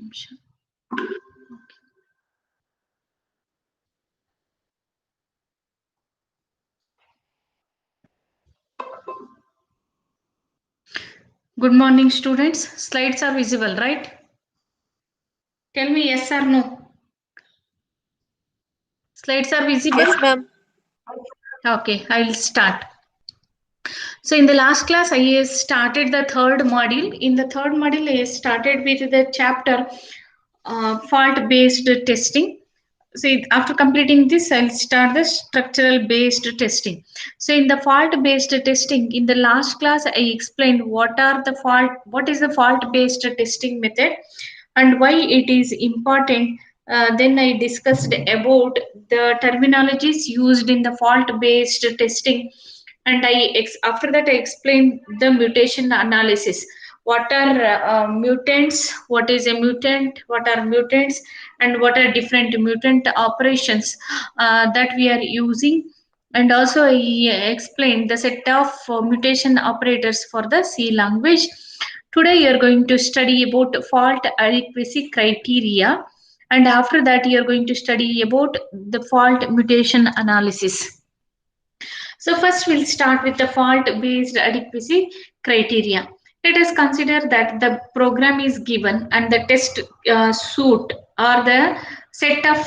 నిమిషం. Good morning, students. Slides are visible, right? Tell me yes or no. Slides are visible? Yes, ma'am. Okay, I will start. So in the last class, I started the third module. In the third module, I started with the chapter fault-based testing. So after completing this, I'll start the structural based testing. So in the fault based testing, in the last class, I explained what is the fault based testing method and why it is important. Then I discussed about the terminologies used in the fault based testing, and after that I explained the mutation analysis. What are mutants, what is a mutant, what are mutants, and what are different mutant operations that we are using. And also I explained the set of mutation operators for the C language. Today you are going to study about fault adequacy criteria, and after that you are going to study about the fault mutation analysis. So first we'll start with the fault-based adequacy criteria. Let us consider that the program is given and the test suite or the set of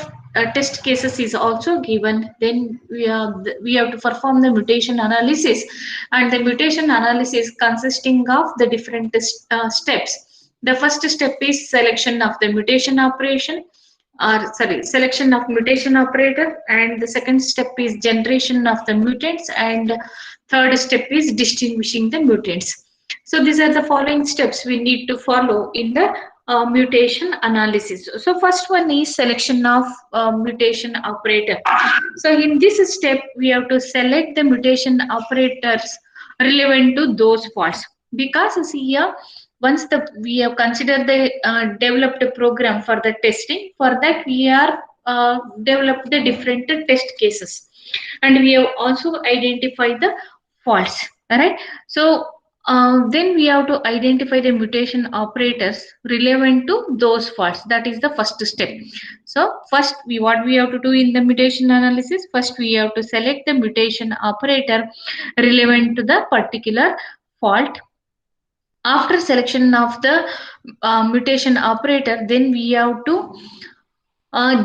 test cases is also given. Then we have to perform the mutation analysis, and the mutation analysis consisting of the different steps. The first step is selection of the mutation operation, or sorry, selection of mutation operator, and the second step is generation of the mutants, and third step is distinguishing the mutants. So these are the following steps we need to follow in the mutation analysis. So first one is selection of mutation operator. So in this step we have to select the mutation operators relevant to those faults, because see here, once we have considered the developed program for the testing, for that we are developed the different test cases, and we have also identified the faults, right? So then we have to identify the mutation operators relevant to those faults. That is the first step. So first what we have to do in the mutation analysis, first we have to select the mutation operator relevant to the particular fault. After selection of the mutation operator, then we have to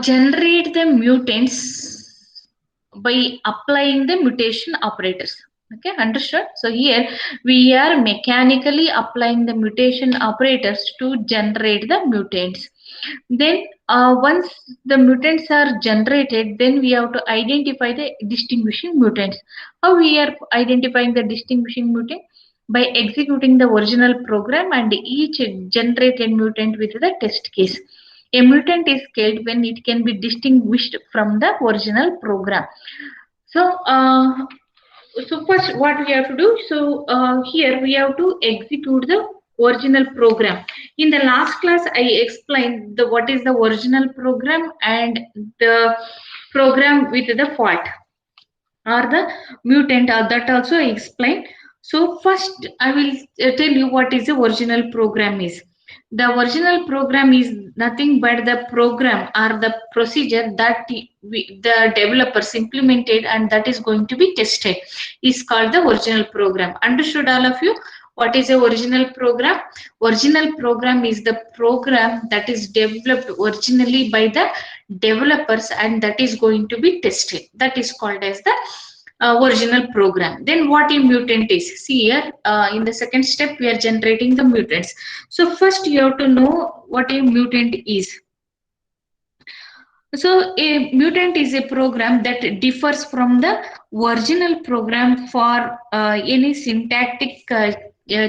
generate the mutants by applying the mutation operators. Okay, understood? So here we are mechanically applying the mutation operators to generate the mutants. Then once the mutants are generated, then we have to identify the distinguishing mutants. How we are identifying the distinguishing mutant? By executing the original program and each generated mutant with the test case. A mutant is killed when it can be distinguished from the original program. So, so first what we have to do? So here we have to execute the original program. In the last class, I explained the what is the original program and the program with the fault or the mutant. That also I explained. So first I will tell you what is the original program is. The original program is nothing but the program or the procedure that the developers implemented and that is going to be tested is called the original program. Understood all of you? What is the original program? Original program is the program that is developed originally by the developers and that is going to be tested. That is called as the original program. Then what a mutant is? See here, in the second step we are generating the mutants. So first you have to know what a mutant is. So a mutant is a program that differs from the original program for any syntactic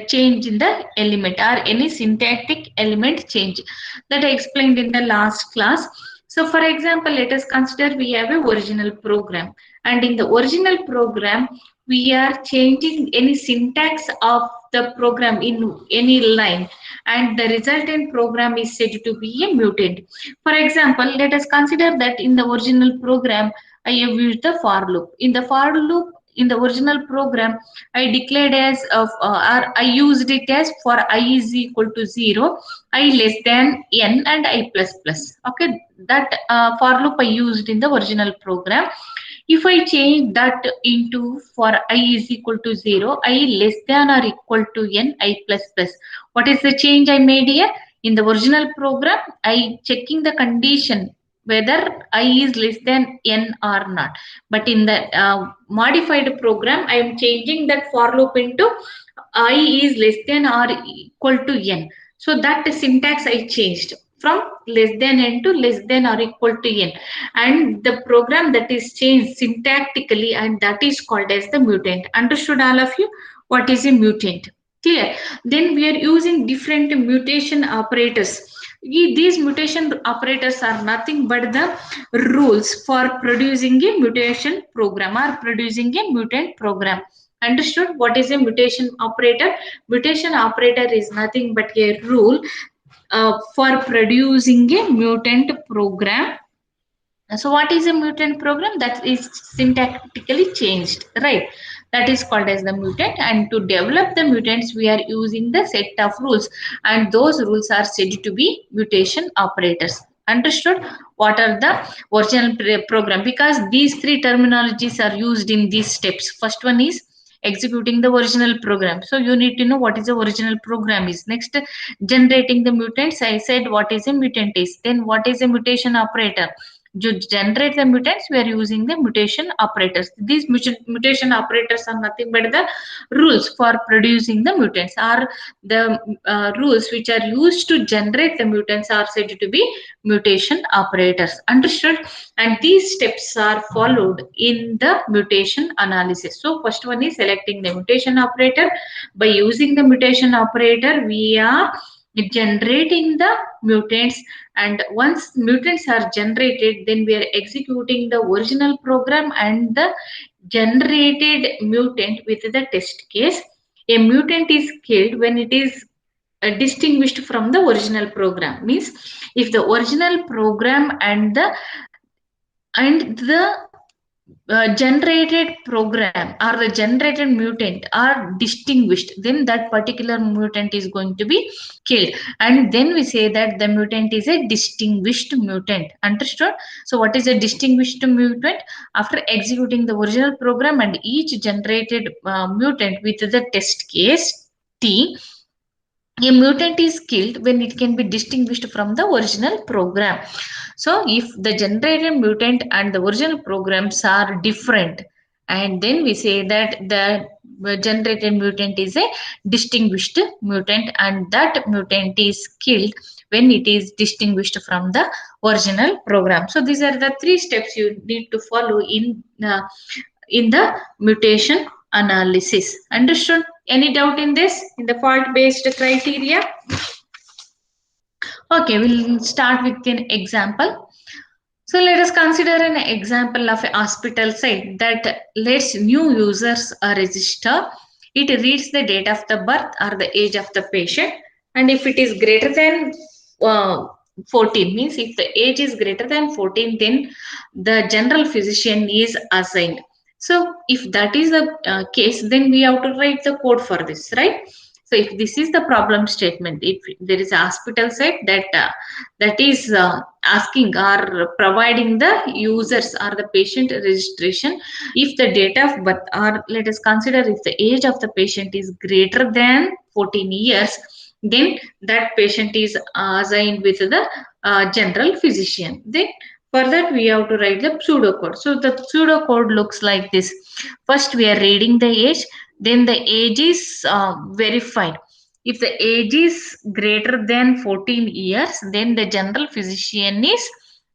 change in the element or any syntactic element change that I explained in the last class. So for example, let us consider we have a original program, and in the original program we are changing any syntax of the program in any line, and the resultant program is said to be a mutant. For example, let us consider that in the original program, I have used the for loop. In the for loop, in the original program I declared as of or I used it as for I is equal to 0, I less than n and I plus plus. Okay, that for loop I used in the original program. If I change that into for I is equal to 0, I less than or equal to n, I plus plus. What is the change I made here? In the original program, I checking the condition whether I is less than n or not. But in the modified program, I am changing that for loop into I is less than or equal to n. So that syntax I changed from less than n to less than or equal to n, and the program that is changed syntactically, and that is called as the mutant. Understood all of you what is a mutant? Clear? Then we are using different mutation operators. These mutation operators are nothing but the rules for producing a mutation program or producing a mutant program. Understood what is a mutation operator? Mutation operator is nothing but a rule for producing a mutant program. So what is a mutant program? That is syntactically changed, right? That is called as the mutant. And to develop the mutants, we are using the set of rules, and those rules are said to be mutation operators. Understood? What are the original program? Because these three terminologies are used in these steps. First one is executing the original program. So you need to know what is the original program is. Next, generating the mutants. I said what is a mutant is. Then what is a mutation operator? To generate the mutants, we are using the mutation operators. These mutation operators are nothing but the rules for producing the mutants, are the rules which are used to generate the mutants are said to be mutation operators. Understood? And these steps are followed in the mutation analysis. So first one is selecting the mutation operator. By using the mutation operator, we are generating the mutants, and once mutants are generated, then we are executing the original program and the generated mutant with the test case. A mutant is killed when it is distinguished from the original program. Means if the original program and the generated program or the generated mutant are distinguished, then that particular mutant is going to be killed, and then we say that the mutant is a distinguished mutant. Understood? So what is a distinguished mutant? After executing the original program and each generated mutant with the test case t, a mutant is killed when it can be distinguished from the original program. So if the generated mutant and the original programs are different, and then we say that the generated mutant is a distinguished mutant, and that mutant is killed when it is distinguished from the original program. So these are the three steps you need to follow in the mutation analysis. Understood? Any doubt in this, in the fault based criteria? Okay, we'll start with an example. So let us consider an example of a hospital site that lets new users register. It reads the date of the birth or the age of the patient, and if it is greater than uh, 14, means if the age is greater than 14, then the general physician is assigned. So if that is the case, then we have to write the code for this, right? So if this is the problem statement, if there is a hospital site that is asking or providing the users or the patient registration, if the date of birth, or let us consider if the age of the patient is greater than 14 years, then that patient is assigned with the general physician. Then for that we have to write the pseudocode. So the pseudocode looks like this. First we are reading the age, then the age is verified. If the age is greater than 14 years, then the general physician is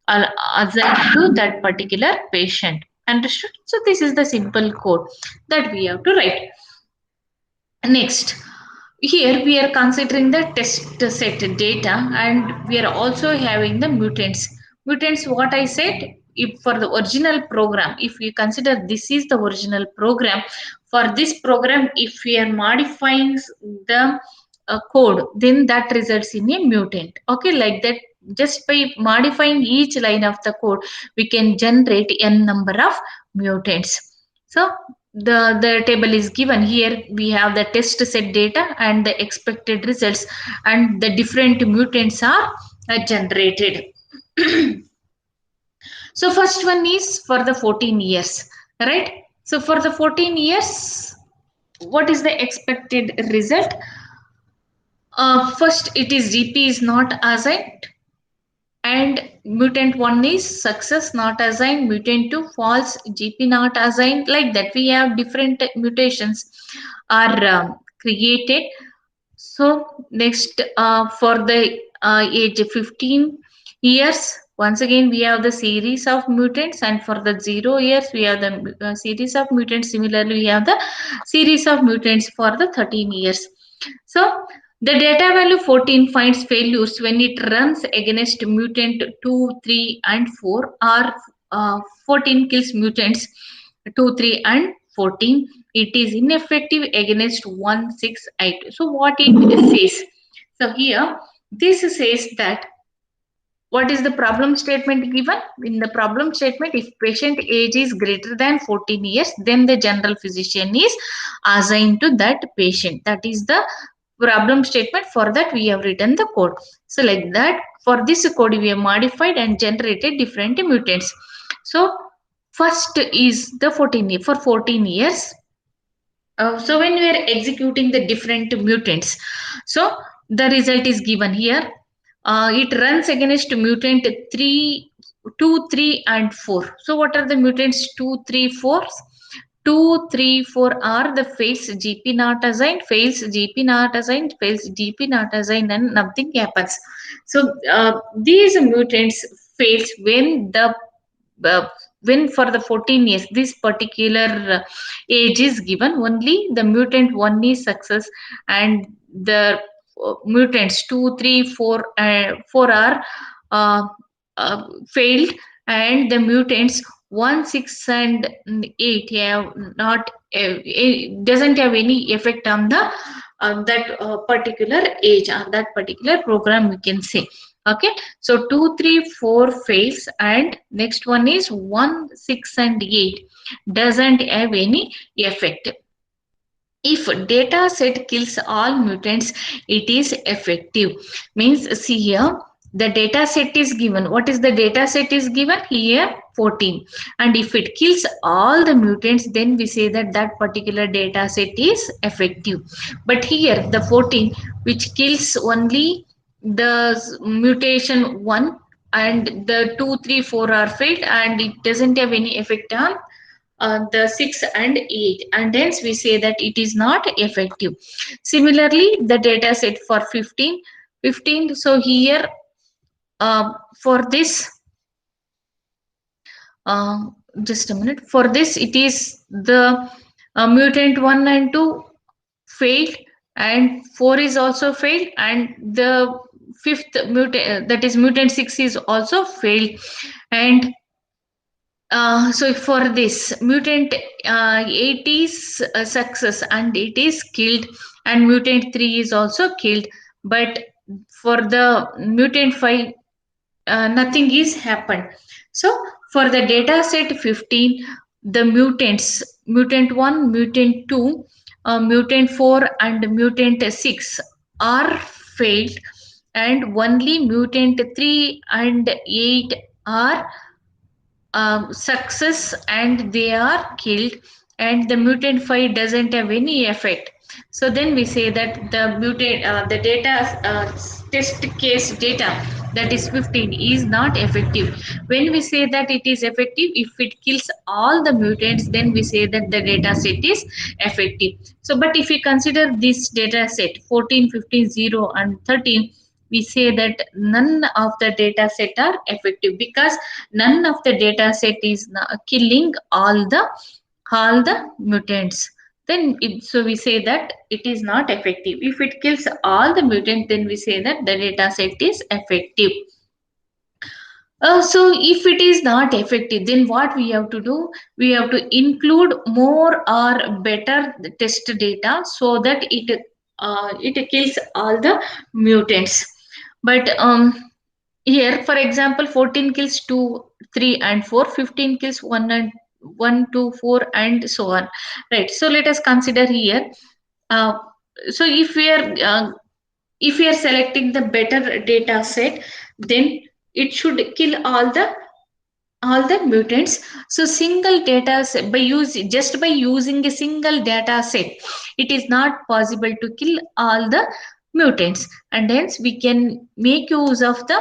assigned to that particular patient. Understood? So this is the simple code that we have to write. Next, here we are considering the test set data, and we are also having the mutants. Mutants, what I said, if for the original program, if we consider this is the original program, for this program, if we are modifying the code, then that results in a mutant. Okay, like that, just by modifying each line of the code, we can generate n number of mutants. So the table is given here. We have the test set data and the expected results, and the different mutants are generated. So first one is for the 14 years, right? So for the 14 years, what is the expected result? First, it is GP is not assigned, and mutant 1 is success not assigned, mutant 2 false, GP not assigned. Like that, we have different mutations are created. So next, for the age 15 years, once again we have the series of mutants, and for the 0 years we have the series of mutants. Similarly, we have the series of mutants for the 13 years. So the data value 14 finds failures when it runs against mutant 2, 3, and 4, or 14 kills mutants 2, 3, and 14. It is ineffective against 1, 6, 8. So what it says? So here, this says that what is the problem statement given? In the problem statement, if patient age is greater than 14 years, then the general physician is assigned to that patient. That is the problem statement. For that, we have written the code. So like that, for this code, we have modified and generated different mutants. So first is the 14 for 14 years. So when we are executing the different mutants, so the result is given here. It runs against mutant 3, 2, 3, and 4. So what are the mutants 2, 3, 4? 2, 3, 4 are the fails GP not assigned, fails GP not assigned, fails GP not assigned, and nothing happens. So these mutants fails uh, when for the 14 years this particular age is given, only the mutant 1 is success, and the mutants 2, 3, 4, 4 are uh, failed, and the mutants 1, 6, and 8 have not doesn't have any effect on the that particular age or that particular program, we can say. Okay, so 2, 3, 4 fails, and next one is 1, 6, and 8 doesn't have any effect. If data set kills all mutants, it is effective. Means see here, the data set is given. What is the data set is given here? 14. And if it kills all the mutants, then we say that that particular data set is effective. But here the 14 which kills only the mutation 1, and the 2, 3, 4 are failed, and it doesn't have any effect on the 6 and 8, and hence we say that it is not effective. Similarly, the data set for 15, 15. So here for this, uh, just a minute, for this it is the mutant 1 and 2 failed, and 4 is also failed, and the fifth mutant, that is mutant 6, is also failed. And so for this mutant 8 is a success and it is killed, and mutant 3 is also killed, but for the mutant 5 nothing is happened. So for the data set 15, the mutants mutant 1, mutant 2, mutant 4, and mutant 6 are failed, and only mutant 3 and 8 are success and they are killed, and the mutant 5 doesn't have any effect. So then we say that the mutant the data test case data, that is 15, is not effective. When we say that it is effective, if it kills all the mutants, then we say that the data set is effective. So but if we consider this data set 14, 15, 0, and 13, we say that none of the data set are effective, because none of the data set is killing all the mutants. Then so we say that it is not effective. If it kills all the mutants, then we say that the data set is effective. So if it is not effective, then what we have to do? We have to include more or better test data so that it kills all the mutants. But here, for example, 14 kills 2, 3, and 4. 15 kills 1 and 1 2 4 and so on, right? So let us consider here. uh, so if we are selecting the better data set, then it should kill all the mutants. So single data set, by use just by using a single data set, it is not possible to kill all the mutants, and hence we can make use of the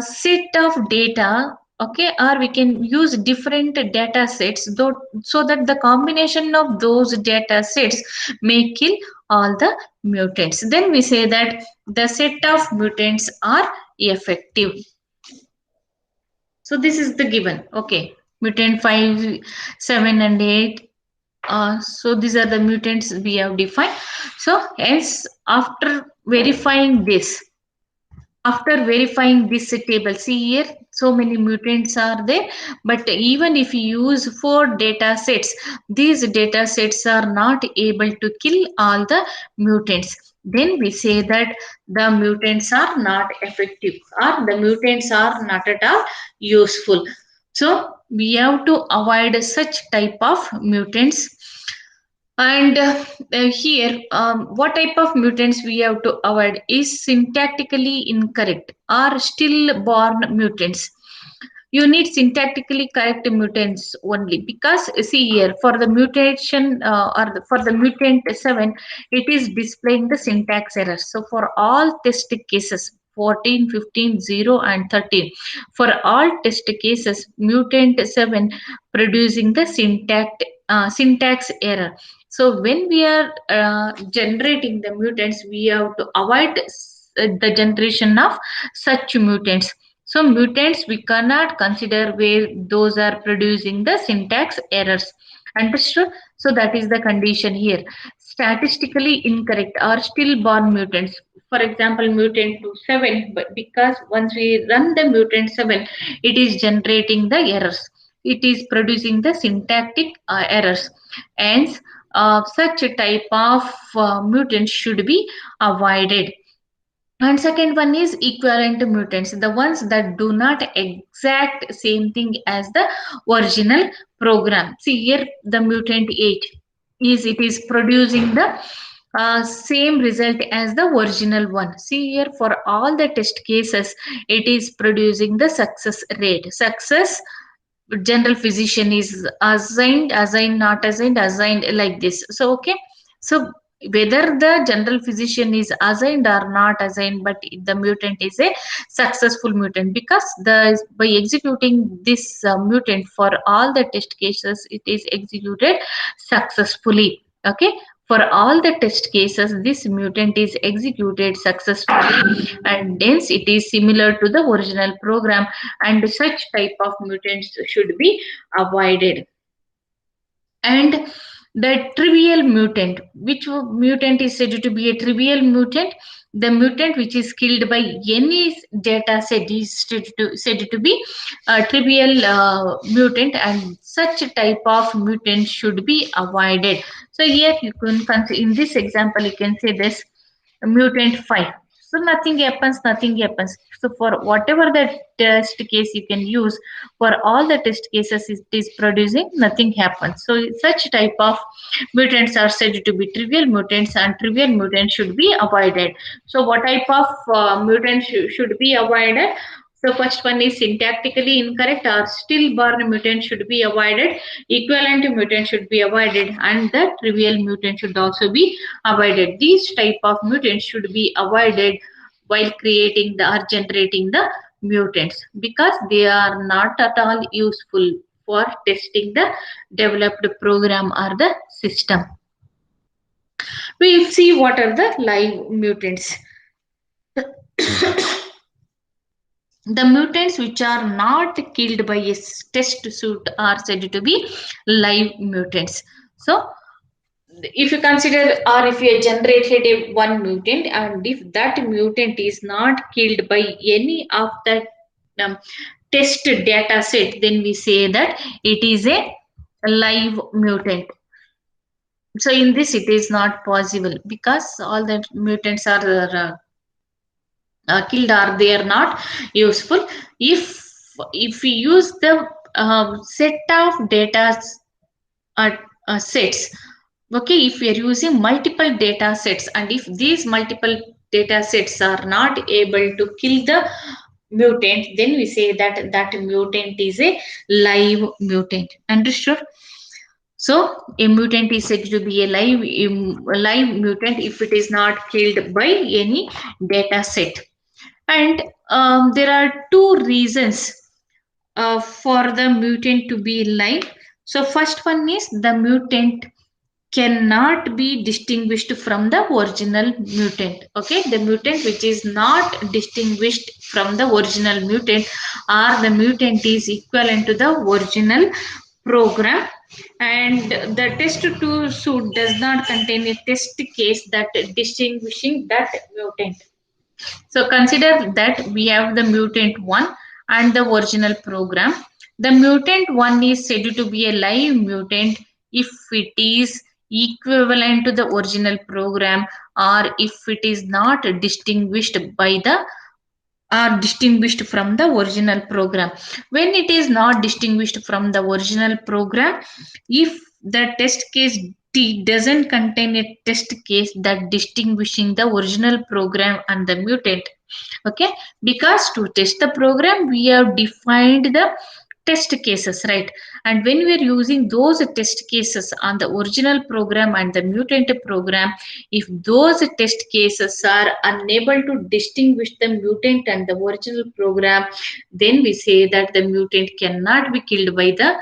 set of data. Okay, or we can use different data sets though, so that the combination of those data sets may kill all the mutants. Then we say that the set of mutants are effective. So this is the given. Okay, mutant 5, 7, and 8. So these are the mutants we have defined. So hence, after verifying this table, see here, so many mutants are there. But even if you use 4 data sets, these data sets are not able to kill all the mutants. Then we say that the mutants are not effective, or the mutants are not at all useful. So we have to avoid such type of mutants. And here, what type of mutants we have to avoid is syntactically incorrect or stillborn mutants. You need syntactically correct mutants only, because see here, for the mutation for the mutant 7, it is displaying the syntax errors. So for all test cases 14, 15, 0, and 13, for all test cases mutant 7 producing the syntax error. So when we are generating the mutants, we have to avoid the generation of such mutants. So mutants we cannot consider where those are producing the syntax errors. Understood? So that is the condition here. Statistically incorrect or stillborn mutants. For example, mutant to 7, but because once we run the mutant 7, it is generating the errors. It is producing the syntactic errors. Hence, such a type of mutant should be avoided. And second one is equivalent mutants, the ones that do not exact same thing as the original program. See here, the mutant 8 is, it is producing the same result as the original one. See here, for all the test cases, it is producing the success rate. Success, general physician is assigned, not assigned like this. So okay, so whether the general physician is assigned or not assigned, but the mutant is a successful mutant, because the by executing this mutant for all the test cases, it is executed successfully. Okay, for all the test cases, this mutant is executed successfully, and hence it is similar to the original program, and such type of mutants should be avoided. And the trivial mutant, which mutant is said to be a trivial mutant? The mutant which is killed by any data set is said to be a trivial mutant, and such a type of mutant should be avoided. So here you can consider, in this example you can say this mutant 5. So nothing happens. So for whatever the test case you can use, for all the test cases it is producing, nothing happens. So such type of mutants are said to be trivial mutants, and trivial mutants should be avoided. So what type of mutants should be avoided? So first one is syntactically incorrect or stillborn mutant should be avoided, equivalent mutant should be avoided, and the trivial mutant should also be avoided. These type of mutants should be avoided while creating the or generating the mutants, because they are not at all useful for testing the developed program or the system. We'll see what are the live mutants. The mutants which are not killed by a test suit are said to be live mutants. So if you consider, or if you generated a one mutant, and if that mutant is not killed by any of the um, test data set, then we say that it is a live mutant. So in this it is not possible, because all the mutants are killed or they are not useful. If we use the set of data uh, sets. Okay, if we are using multiple data sets and if these multiple data sets are not able to kill the mutant, then we say that that mutant is a live mutant. Understood? So a mutant is said to be a live mutant if it is not killed by any data set. And there are two reasons for the mutant to be live. So first one is the mutant cannot be distinguished from the original mutant. Okay, the mutant which is not distinguished from the original mutant, or the mutant is equivalent to the original program, and the test to suit does not contain a test case that distinguishing that mutant. So consider that we have the mutant 1 and the original program. The mutant 1 is said to be a live mutant if it is equivalent to the original program, or if it is not distinguished by the are distinguished from the original program. When it is not distinguished from the original program, if the test case T doesn't contain a test case that distinguishing the original program and the mutant. Okay, because to test the program we have defined the test cases, right? And when we are using those test cases on the original program and the mutant program, if those test cases are unable to distinguish the mutant and the original program, then we say that the mutant cannot be killed by the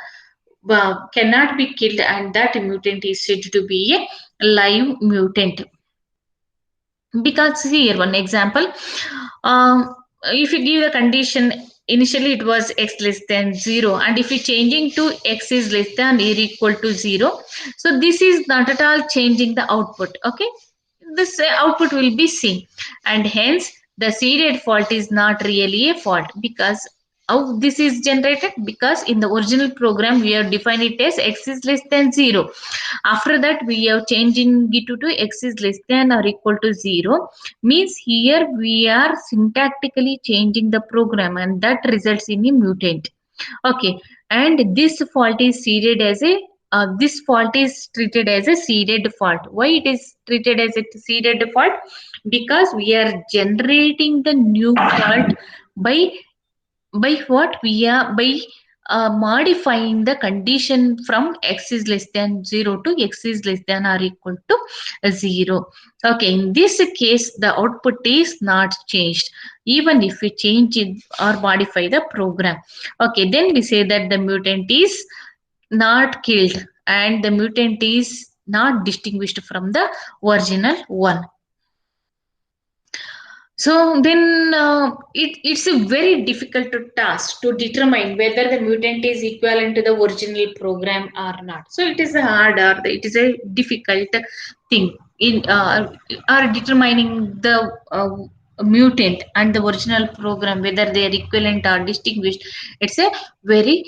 cannot be killed, and that mutant is said to be a live mutant. Because here one example, um, if you give a condition, initially it was x less than 0, and if you changing to x is less than or equal to 0, so this is not at all changing the output. Okay, this output will be same, and hence the seeded fault is not really a fault. Because how this is generated, because in the original program we have defined it as x is less than 0. After that we are changing it to x is less than or equal to 0, means here we are syntactically changing the program, and that results in a mutant. Okay, and this fault is seeded as a this fault is treated as a seeded fault. Why it is treated as a seeded fault? Because we are generating the new fault by what we are by modifying the condition from x is less than 0 to x is less than or equal to 0. Okay, in this case the output is not changed even if we change it or modify the program. Okay, then we say that the mutant is not killed and the mutant is not distinguished from the original one. So then it's a very difficult task to determine whether the mutant is equivalent to the original program or not. So it is a hard or it is a difficult thing in or determining the mutant and the original program whether they are equivalent or distinguished. It's a very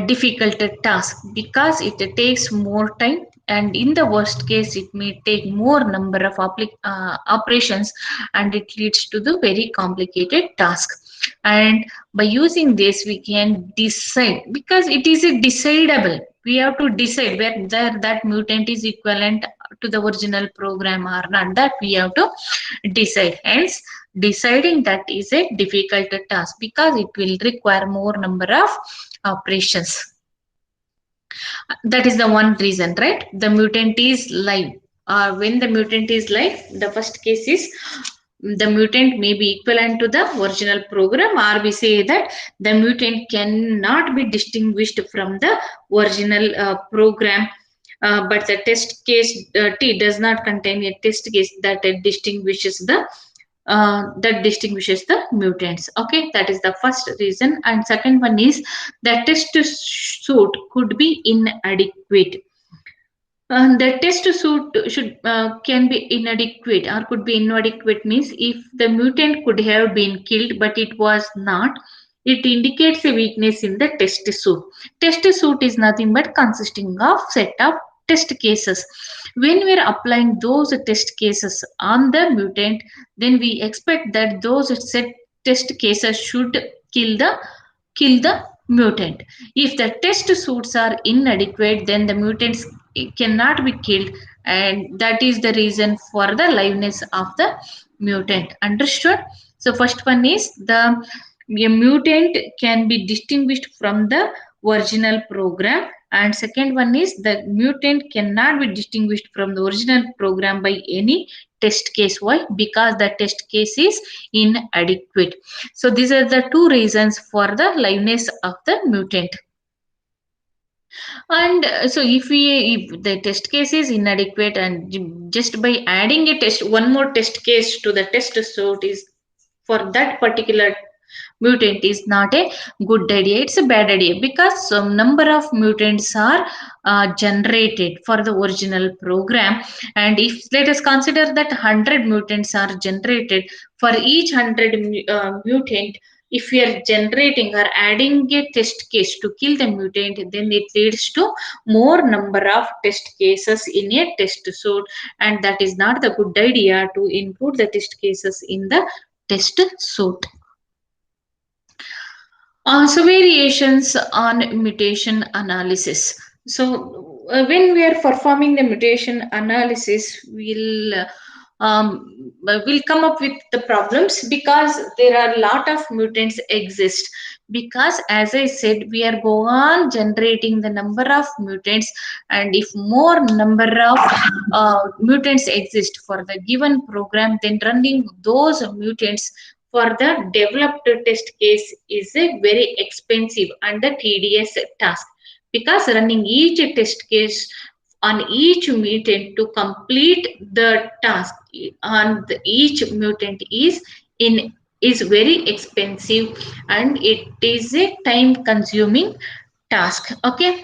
difficult task because it takes more time, and in the worst case it may take more number of operations, and it leads to the very complicated task. And by using this we can decide, because it is a decidable, we have to decide whether that mutant is equivalent to the original program or not, that we have to decide. Hence deciding that is a difficult task because it will require more number of operations. That is the one reason, right? The mutant is live. When the mutant is live, the first case is the mutant may be equivalent to the original program, or we say that the mutant cannot be distinguished from the original program. But the test case T does not contain a test case that distinguishes the mutants. Okay, that is the first reason. And second one is the test suit could be inadequate. The test suit should can be inadequate or could be inadequate means if the mutant could have been killed but it was not, it indicates a weakness in the test suit. Test suit is nothing but consisting of set of test cases. When we are applying those test cases on the mutant, then we expect that those set test cases should kill the mutant. If the test suits are inadequate, then the mutants cannot be killed, and that is the reason for the liveness of the mutant. Understood? So, first one is the a mutant can be distinguished from the original program, and second one is the mutant cannot be distinguished from the original program by any test case. Why? Because the test case is inadequate. So these are the two reasons for the liveness of the mutant. And so if the test case is inadequate, and just by adding a test, one more test case to the test suite is for that particular mutant is not a good idea. It's a bad idea because some number of mutants are generated for the original program, and if let us consider that 100 mutants are generated, for each 100 mutant, if we are generating or adding a test case to kill the mutant, then it leads to more number of test cases in a test suite, and that is not the good idea to include the test cases in the test suite. So variations on mutation analysis. So when we are performing the mutation analysis, we'll come up with the problems because there are a lot of mutants exist. Because as I said, we are go on generating the number of mutants, and if more number of mutants exist for the given program, then running those mutants for the developed test case is a very expensive and a tedious task, because running each test case on each mutant to complete the task on each mutant in is very expensive, and it is a time consuming task. Okay,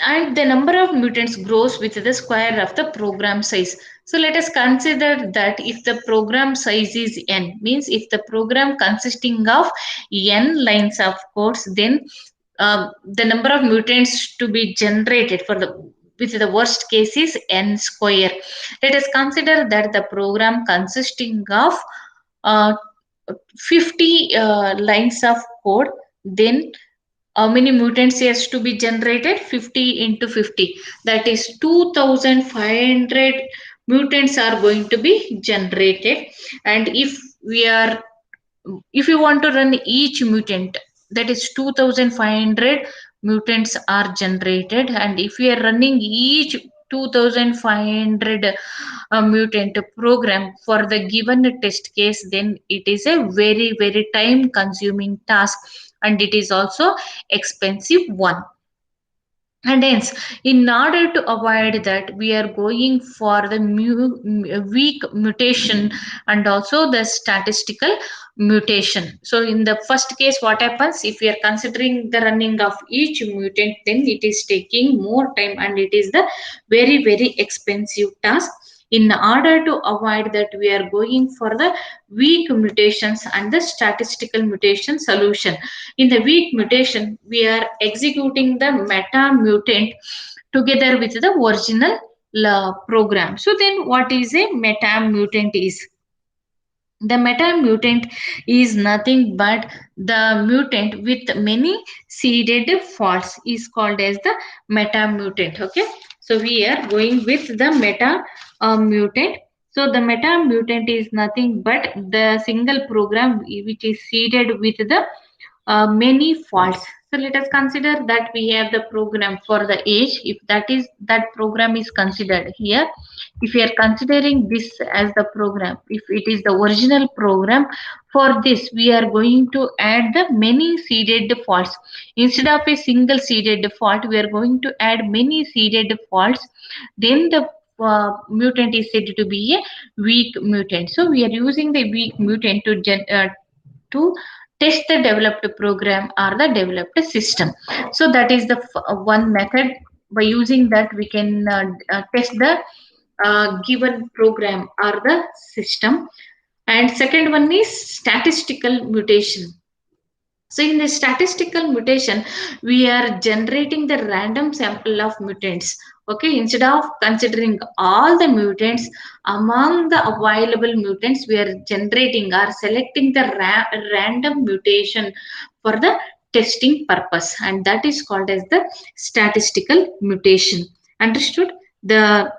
and the number of mutants grows with the square of the program size. So let us consider that if the program size is n, means if the program consisting of n lines of codes, then the number of mutants to be generated for the with the worst case is n square. Let us consider that the program consisting of uh, 50 lines of code, then how many mutants has to be generated? 50 into 50, that is 2500 mutants are going to be generated. And if you want to run each mutant, that is 2500 mutants are generated, and if we are running each 2500 mutant program for the given test case, then it is a very very time consuming task, and it is also expensive one. And hence, in order to avoid that, we are going for the weak mutation and also the statistical mutation. So, in the first case, what happens if we are considering the running of each mutant, then it is taking more time and it is the very, very expensive task. In order to avoid that, we are going for the weak mutations and the statistical mutation solution. In the weak mutation, we are executing the meta mutant together with the original program. So then what is a meta mutant is? The meta mutant is nothing but the mutant with many seeded faults is called as the meta mutant. Okay, so we are going with the meta mutant. So the meta mutant is nothing but the single program which is seeded with the many faults. So let us consider that we have the program for the age. If that program is considered here, if we are considering this as the program, if it is the original program, for this we are going to add the many seeded faults. Instead of a single seeded fault, we are going to add many seeded faults. Then the mutant is said to be a weak mutant. So we are using the weak mutant to test the developed program or the developed system. So that is the one method. By using that, we can test the given program or the system. And second one is statistical mutation. So in the statistical mutation, we are generating the random sample of mutants. Okay, instead of considering all the mutants, among the available mutants, we are generating or selecting the random mutation for the testing purpose, and that is called as the statistical mutation. Understood? The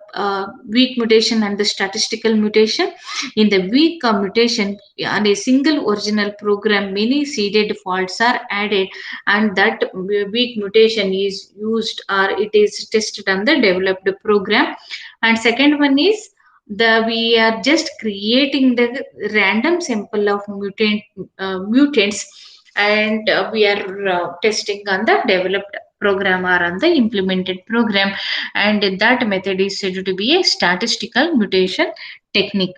weak mutation and the statistical mutation. In the weak mutation on a single original program, many seeded faults are added, and that weak mutation is used or it is tested on the developed program. And second one is the we are just creating the random sample of mutants, and we are testing on the developed program or on the implemented program, and that method is said to be a statistical mutation technique.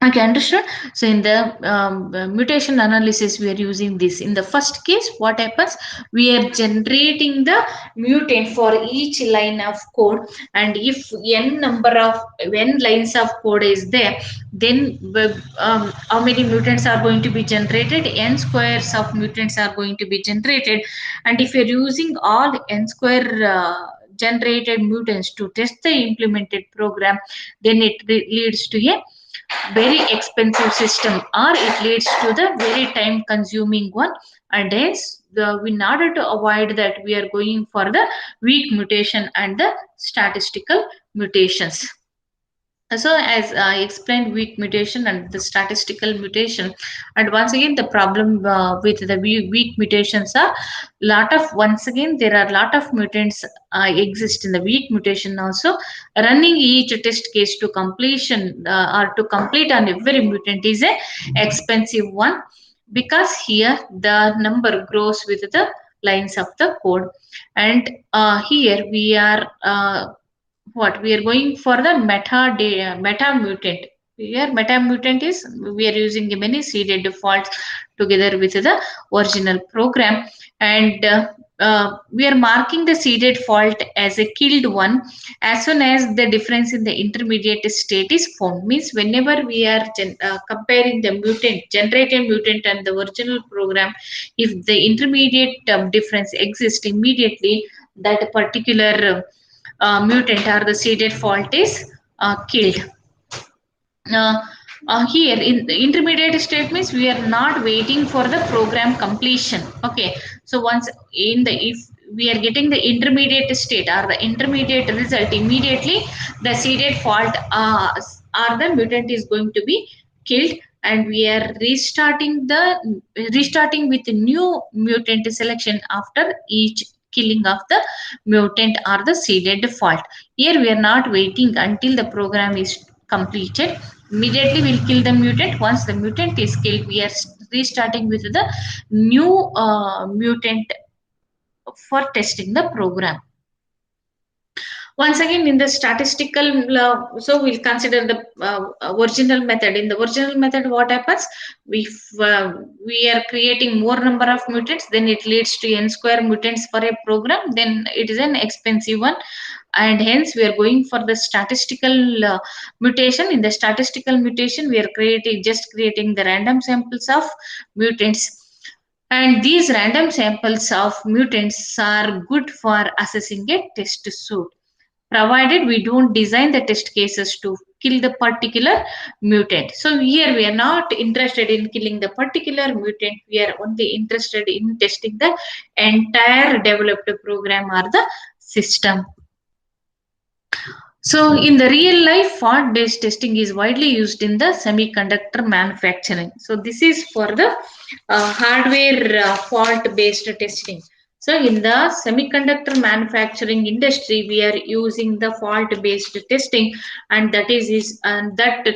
Okay, understood. So in the mutation analysis, we are using this. In the first case, what happens? We are generating the mutant for each line of code, and if n number of n lines of code is there, then how many mutants are going to be generated? N squares of mutants are going to be generated, and if you're using all n square generated mutants to test the implemented program, then it leads to a very expensive system, or it leads to the very time consuming one. And hence in order to avoid that, we are going for the weak mutation and the statistical mutations. So as I explained, weak mutation and the statistical mutation, and once again the problem with the weak mutations are lot of, once again there are lot of mutants exist in the weak mutation also. Running each test case to completion or to complete on every mutant is a expensive one, because here the number grows with the lines of the code. And here we are what we are going for the meta mutant. Here meta mutant is we are using many seeded defaults together with the original program, and we are marking the seeded fault as a killed one as soon as the difference in the intermediate state is found. Means whenever we are comparing the mutant generated mutant and the original program, if the intermediate difference exists immediately, that particular mutant or the seeded fault is killed. Uh, Here in the intermediate state means we are not waiting for the program completion. Okay, so once in the, if we are getting the intermediate state or the intermediate result, immediately the seeded fault or the mutant is going to be killed, and we are restarting with new mutant selection after each killing of the mutant or the seeded fault. Here we are not waiting until the program is completed. Immediately we'll kill the mutant. Once the mutant is killed, we are restarting with the new mutant for testing the program. Once again in the statistical so we'll consider the original method. In the original method, what happens? If we are creating more number of mutants, then it leads to n square mutants for a program, then it is an expensive one, and hence we are going for the statistical mutation. In the statistical mutation, we are creating the random samples of mutants, and these random samples of mutants are good for assessing a test suit, provided we don't design the test cases to kill the particular mutant. So here we are not interested in killing the particular mutant, we are only interested in testing the entire developed program or the system. So in the real life, fault based testing is widely used in the semiconductor manufacturing. So this is for the hardware fault based testing. So in the semiconductor manufacturing industry, we are using the fault based testing, and that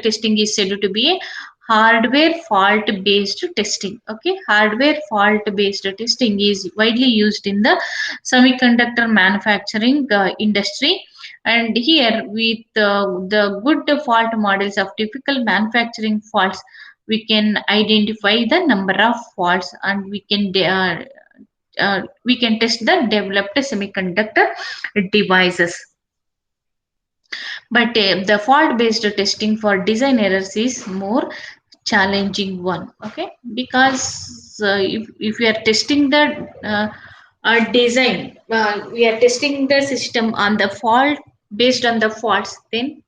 testing is said to be a hardware fault based testing. Okay, hardware fault based testing is widely used in the semiconductor manufacturing industry. And here with the good fault models of typical manufacturing faults, we can identify the number of faults, and we can test the developed semiconductor devices. But the fault based testing for design errors is more challenging one. Okay, because if we are testing the design, we are testing the system on the fault based on the faults, then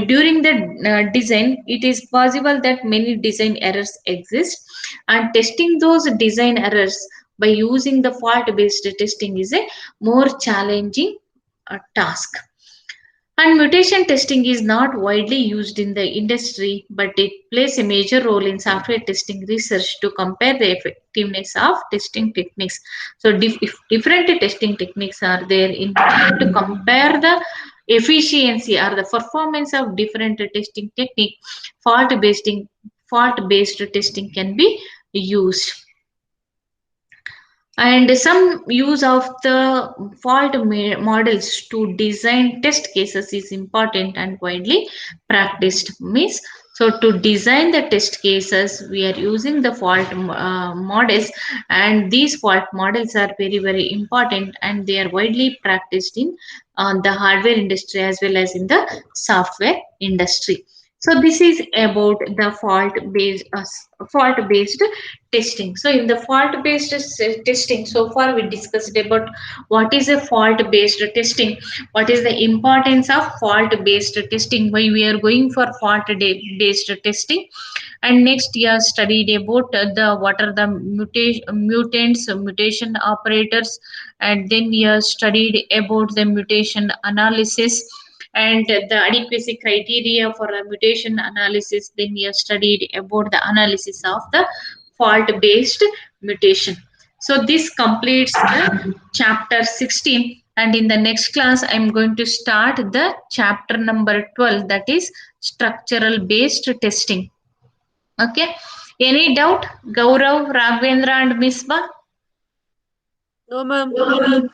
during the design, it is possible that many design errors exist, and testing those design errors by using the fault based testing is a more challenging task. And mutation testing is not widely used in the industry, but it plays a major role in software testing research to compare the effectiveness of testing techniques. So, if different testing techniques are there in order to compare the efficiency or the performance of different testing technique, fault based testing can be used. And some use of the models to design test cases is important and widely practiced. Means, so to design the test cases, we are using the models, and these fault models are very very important, and they are widely practiced in the hardware industry as well as in the software industry. So this is about the fault based testing. So in the fault based testing, so far we discussed about what is a fault based testing, what is the importance of fault based testing, why we are going for based testing. And next we have studied about the what are the mutants, mutation operators, and then we have studied about the mutation analysis and the adequacy criteria for a mutation analysis. Then we have studied about the analysis of the fault based mutation. So this completes the chapter 16, and in the next class I'm going to start the chapter number 12, that is structural based testing. Okay, any doubt, Gaurav, Raghavendra and Misbah? No, ma'am.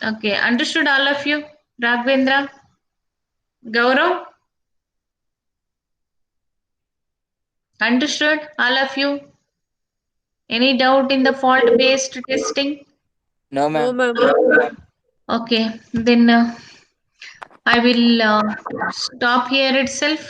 Okay, understood all of you? Raghavendra, Gaurav, understood all of you? Any doubt in the fault based testing? No, No, ma'am. ma'am. Okay, then I will stop here itself.